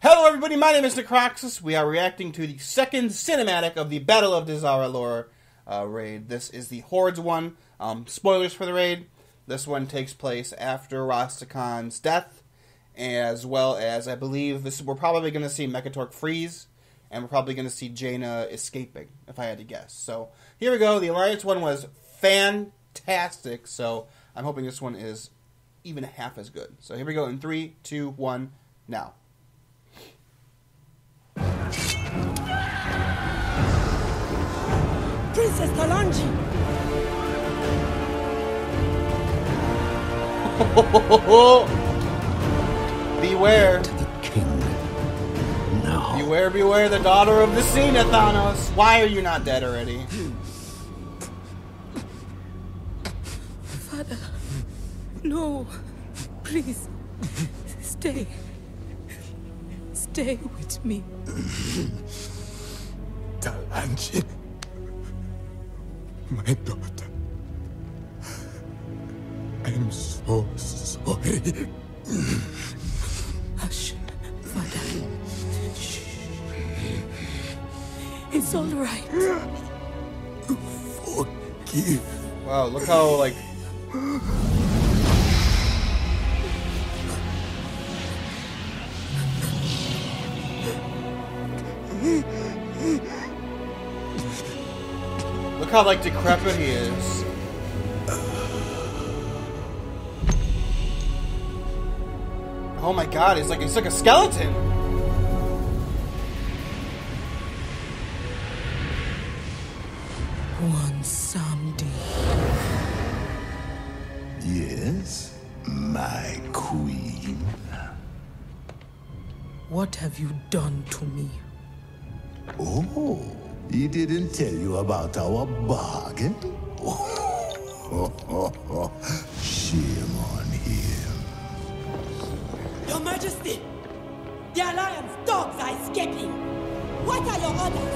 Hello everybody, my name is Necroxis. We are reacting to the second cinematic of the Battle of Dazar'alor raid. This is the Horde's one. Spoilers for the raid. This one takes place after Rastakhan's death, as well as, I believe, we're probably going to see Mechatork freeze, and we're probably going to see Jaina escaping, if I had to guess. So, here we go. The Alliance one was fantastic, so I'm hoping this one is even half as good. So here we go in 3, 2, 1, now. Princess Talanji! Beware. To the king. No. Beware, beware, the daughter of the sea, Thanos. Why are you not dead already? Father, no. Please, stay. Stay with me. Talanji. My daughter. I'm so sorry. Hush, Father. Shh. It's all right. Forgive. Wow, look how, like... Look how, like, decrepit he is. Oh my god, he's like a skeleton. One someday. Yes, my queen. What have you done to me? Oh, he didn't tell you about our bargain? Shame on him. Your Majesty! The Alliance dogs are escaping! What are your orders?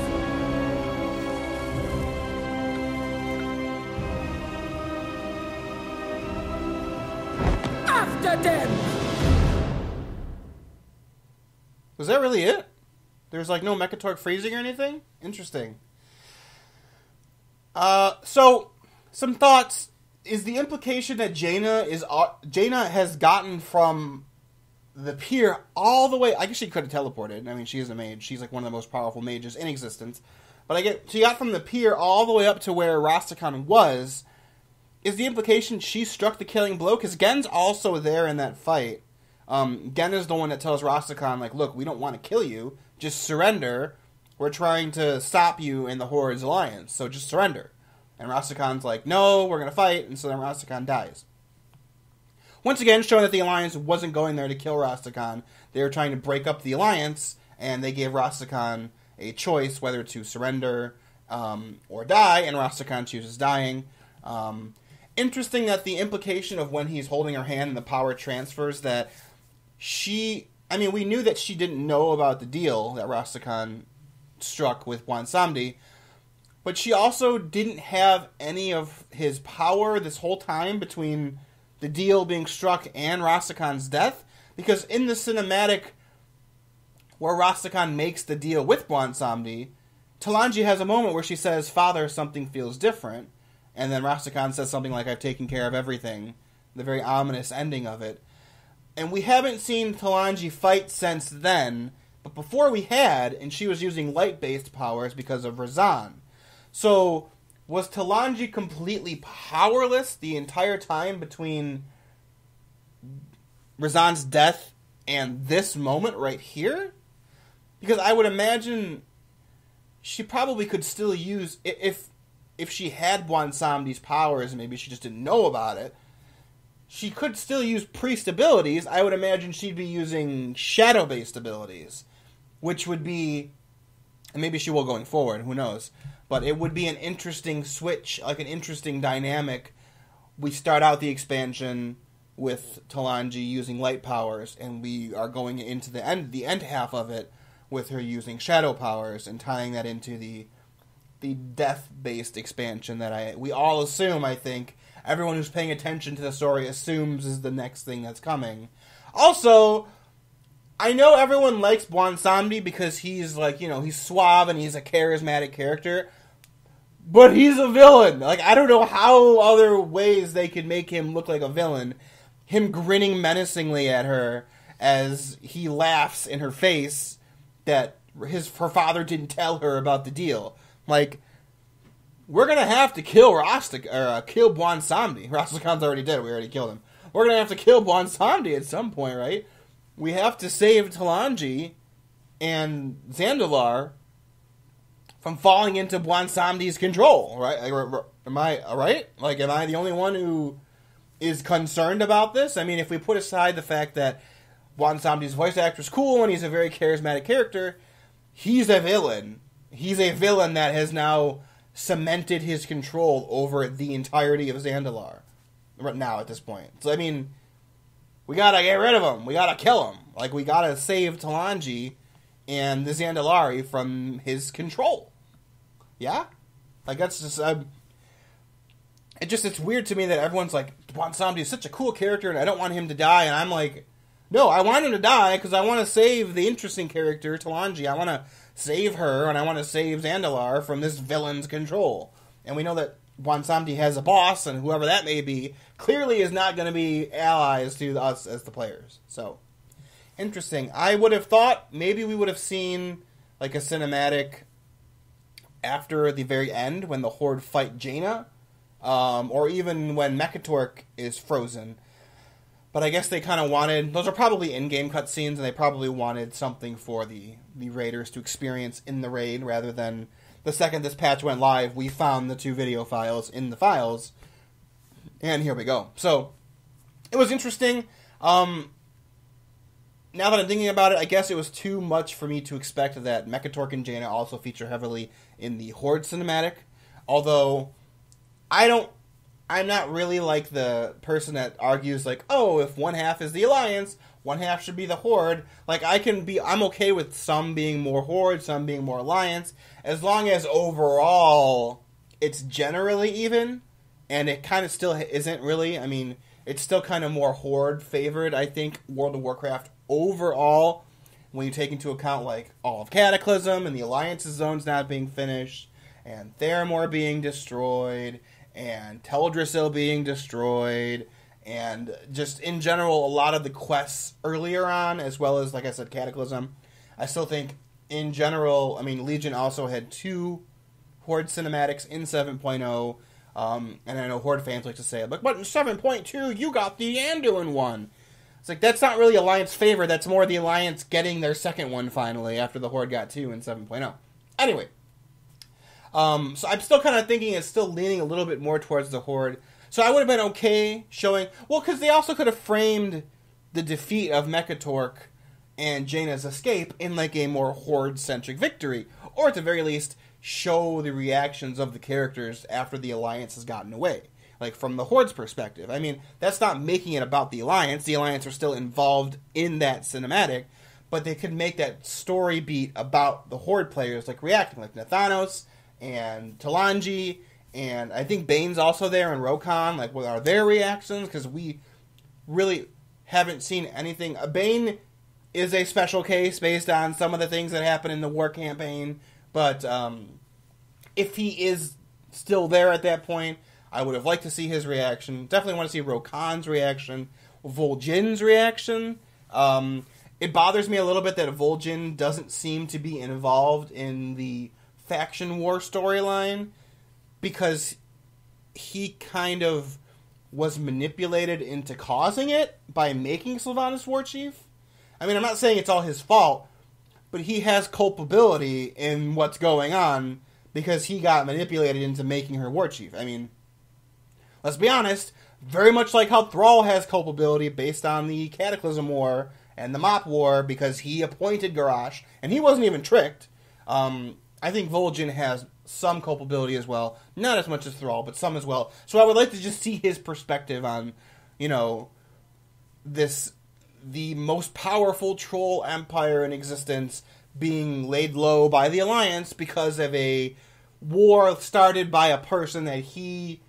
After them! Was that really it? There's like no Mechatork freezing or anything? Interesting. So, some thoughts. Is the implication that Jaina has gotten from the pier all the way... I guess she could have teleported. I mean, she is a mage. She's like one of the most powerful mages in existence. But she got from the pier all the way up to where Rastakhan was. Is the implication she struck the killing blow? Because Gen's also there in that fight. Gen is the one that tells Rastakhan, like, look, we don't want to kill you. Just surrender. We're trying to stop you in the Horde's alliance, so just surrender. And Rastakhan's like, no, we're going to fight, and so then Rastakhan dies. Once again, showing that the alliance wasn't going there to kill Rastakhan. They were trying to break up the alliance, and they gave Rastakhan a choice whether to surrender or die, and Rastakhan chooses dying. Interesting that the implication of when he's holding her hand and the power transfers that we knew that she didn't know about the deal that Rastakhan struck with Bwansamdi, but she also didn't have any of his power this whole time between the deal being struck and Rastakhan's death, because in the cinematic where Rastakhan makes the deal with Bwansamdi, Talanji has a moment where she says, "Father, something feels different," and then Rastakhan says something like, "I've taken care of everything," the very ominous ending of it. And we haven't seen Talanji fight since then, but before we had, and she was using light-based powers because of Razan. So, was Talanji completely powerless the entire time between Razan's death and this moment right here? Because I would imagine she probably could still use, if she had Bwansamdi's powers, maybe she just didn't know about it, she could still use priest abilities. I would imagine she'd be using shadow-based abilities, which would be, and maybe she will going forward, who knows, but it would be an interesting switch, like an interesting dynamic. We start out the expansion with Talanji using light powers, and we are going into the end half of it with her using shadow powers, and tying that into the death-based expansion that we all assume, I think, everyone who's paying attention to the story assumes is the next thing that's coming. Also, I know everyone likes Bwansamdi because he's like, he's suave and he's a charismatic character. But he's a villain. Like, I don't know how other ways they could make him look like a villain. Him grinning menacingly at her as he laughs in her face that her father didn't tell her about the deal. Like, we're gonna have to kill kill Bwansamdi. Rastakhan's already dead. We already killed him. We're gonna have to kill Bwansamdi at some point, right? We have to save Talanji and Zandalar from falling into Bwansamdi's control, right? Am I right? Like, am I the only one who is concerned about this? I mean, if we put aside the fact that Bwansamdi's voice actor is cool and he's a very charismatic character, he's a villain. He's a villain that has now cemented his control over the entirety of Zandalar. Right now, at this point. So, I mean, we gotta get rid of him. We gotta kill him. Like, we gotta save Talanji and the Zandalari from his control. Yeah? Like, that's just... it's weird to me that everyone's like, Bwansamdi is such a cool character and I don't want him to die. And I'm like, no, I want him to die because I want to save the interesting character, Talanji. I want to save her and I want to save Zandalar from this villain's control. And we know that Bwansamdi has a boss, and whoever that may be clearly is not going to be allies to us as the players. So, interesting. I would have thought maybe we would have seen like a cinematic after the very end when the Horde fight Jaina, or even when Mekatork is frozen. But I guess they kind of wanted... Those are probably in-game cutscenes, and they probably wanted something for the raiders to experience in the raid, rather than the second this patch went live, we found the 2 video files in the files, and here we go. So, it was interesting. Now that I'm thinking about it, I guess it was too much for me to expect that Mekatork and Jaina also feature heavily in the Horde cinematic. Although, I'm not really like the person that argues like, oh, if one half is the Alliance, one half should be the Horde. Like, I'm okay with some being more Horde, some being more Alliance, as long as overall it's generally even, and it kind of still isn't really. I mean, it's still kind of more Horde favored, I think, World of Warcraft overall, when you take into account, like, all of Cataclysm, and the Alliance's zones not being finished, and Theramore being destroyed, and Teldrassil being destroyed, and just in general, a lot of the quests earlier on, as well as, like I said, Cataclysm. I still think, in general, I mean, Legion also had 2 Horde cinematics in 7.0, and I know Horde fans like to say, but in 7.2, you got the Anduin one. It's like, that's not really Alliance favor, that's more the Alliance getting their second one finally, after the Horde got 2 in 7.0. Anyway. So I'm still kind of thinking it's still leaning a little bit more towards the Horde. So I would have been okay showing... Well, because they also could have framed the defeat of Mekatork and Jaina's escape in like a more Horde-centric victory. Or at the very least, show the reactions of the characters after the Alliance has gotten away. Like, from the Horde's perspective. I mean, that's not making it about the Alliance. The Alliance are still involved in that cinematic. But they could make that story beat about the Horde players, like, reacting. Like Nathanos and Talanji, and I think Bane's also there, and Rokhan. Like, what are their reactions? Because we really haven't seen anything. Bane is a special case based on some of the things that happen in the war campaign, but if he is still there at that point, I would have liked to see his reaction. Definitely want to see Rokhan's reaction, Vol'jin's reaction. It bothers me a little bit that Vol'jin doesn't seem to be involved in the faction war storyline, because he kind of was manipulated into causing it by making Sylvanas war chief. I mean, I'm not saying it's all his fault, but he has culpability in what's going on because he got manipulated into making her war chief. I mean, let's be honest, very much like how Thrall has culpability based on the Cataclysm War and the Mop War, because he appointed Garrosh, and he wasn't even tricked. I think Vol'jin has some culpability as well. Not as much as Thrall, but some as well. So I would like to just see his perspective on, the most powerful troll empire in existence being laid low by the Alliance because of a war started by a person that he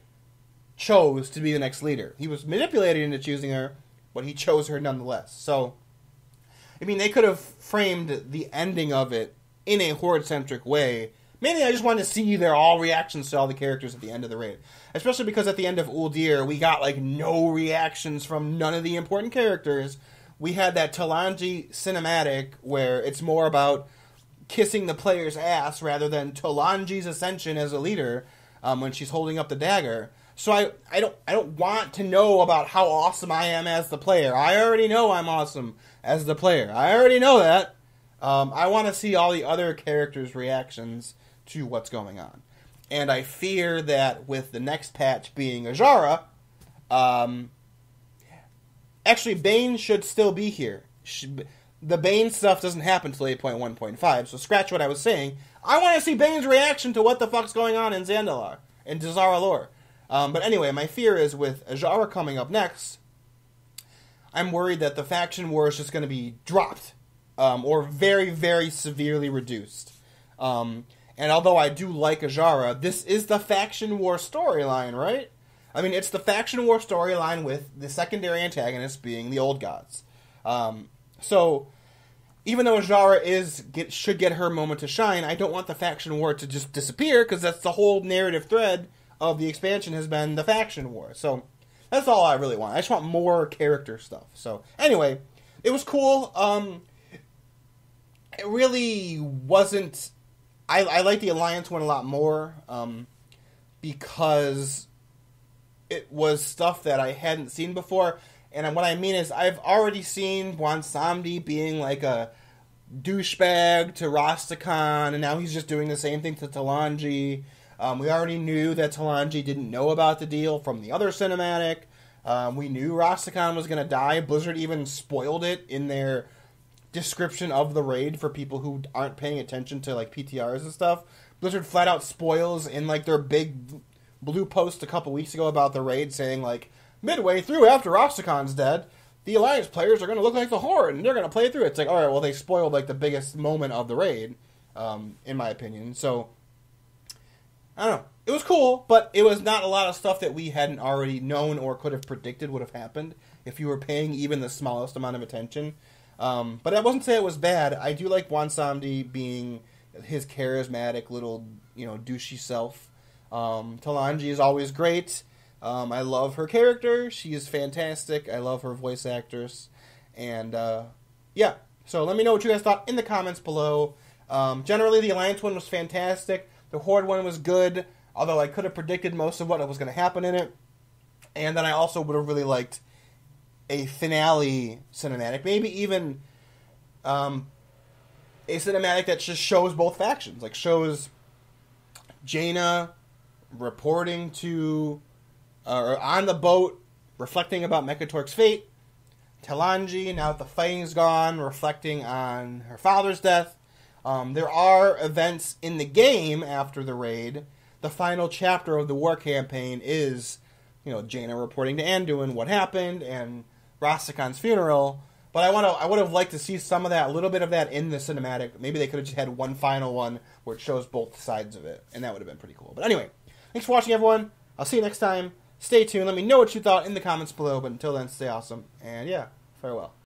chose to be the next leader. He was manipulated into choosing her, but he chose her nonetheless. So I mean, they could have framed the ending of it in a Horde-centric way. Mainly, I just wanted to see their all reactions to all the characters at the end of the raid. Especially because at the end of Uldir, we got, like, no reactions from none of the important characters. We had that Talanji cinematic where it's more about kissing the player's ass rather than Talanji's ascension as a leader when she's holding up the dagger. So I don't want to know about how awesome I am as the player. I already know I'm awesome as the player. I already know that. I want to see all the other characters' reactions to what's going on. And I fear that with the next patch being Azara, actually Bane should still be here. The Bane stuff doesn't happen until 8.1.5, so scratch what I was saying. I want to see Bane's reaction to what the fuck's going on in Zandalar, in Dazar'alor. But anyway, my fear is with Azara coming up next, I'm worried that the faction war is just going to be dropped, or very, very severely reduced. And although I do like Azara, this is the faction war storyline, right? I mean, it's the faction war storyline with the secondary antagonist being the old gods. So, even though Azara should get her moment to shine, I don't want the faction war to just disappear, because that's the whole narrative thread of the expansion has been the faction war. So, that's all I really want. I just want more character stuff. So, anyway, it was cool. It really wasn't... I like the Alliance one a lot more, because it was stuff that I hadn't seen before. And what I mean is, I've already seen Bwonsamdi being like a douchebag to Rastakhan, and now he's just doing the same thing to Talanji. We already knew that Talanji didn't know about the deal from the other cinematic. We knew Rastakhan was going to die. Blizzard even spoiled it in their description of the raid for people who aren't paying attention to like PTRs and stuff. Blizzard flat out spoils in like their big blue post a couple weeks ago about the raid, saying like, midway through after Rastakhan's dead, the Alliance players are going to look like the Horde, and they're going to play through it. It's like, alright, well, they spoiled like the biggest moment of the raid, in my opinion. So, I don't know. It was cool, but it was not a lot of stuff that we hadn't already known or could have predicted would have happened if you were paying even the smallest amount of attention. But I wasn't say it was bad. I do like Bwonsamdi being his charismatic little, douchey self. Talanji is always great. I love her character. She is fantastic. I love her voice actress. And, yeah. So let me know what you guys thought in the comments below. Generally, the Alliance one was fantastic. The Horde one was good, although I could have predicted most of what was going to happen in it. And then I also would have really liked a finale cinematic. Maybe even a cinematic that just shows both factions. Like, shows Jaina reporting to... or on the boat, reflecting about Mekatork's fate. Talanji, now that the fighting's gone, reflecting on her father's death. There are events in the game after the raid. The final chapter of the war campaign is, Jaina reporting to Anduin what happened, and Rastakhan's funeral. But I would have liked to see some of that, a little bit of that in the cinematic. Maybe they could have just had one final one where it shows both sides of it, and that would have been pretty cool. But anyway, thanks for watching, everyone. I'll see you next time. Stay tuned. Let me know what you thought in the comments below. But until then, stay awesome. And yeah, farewell.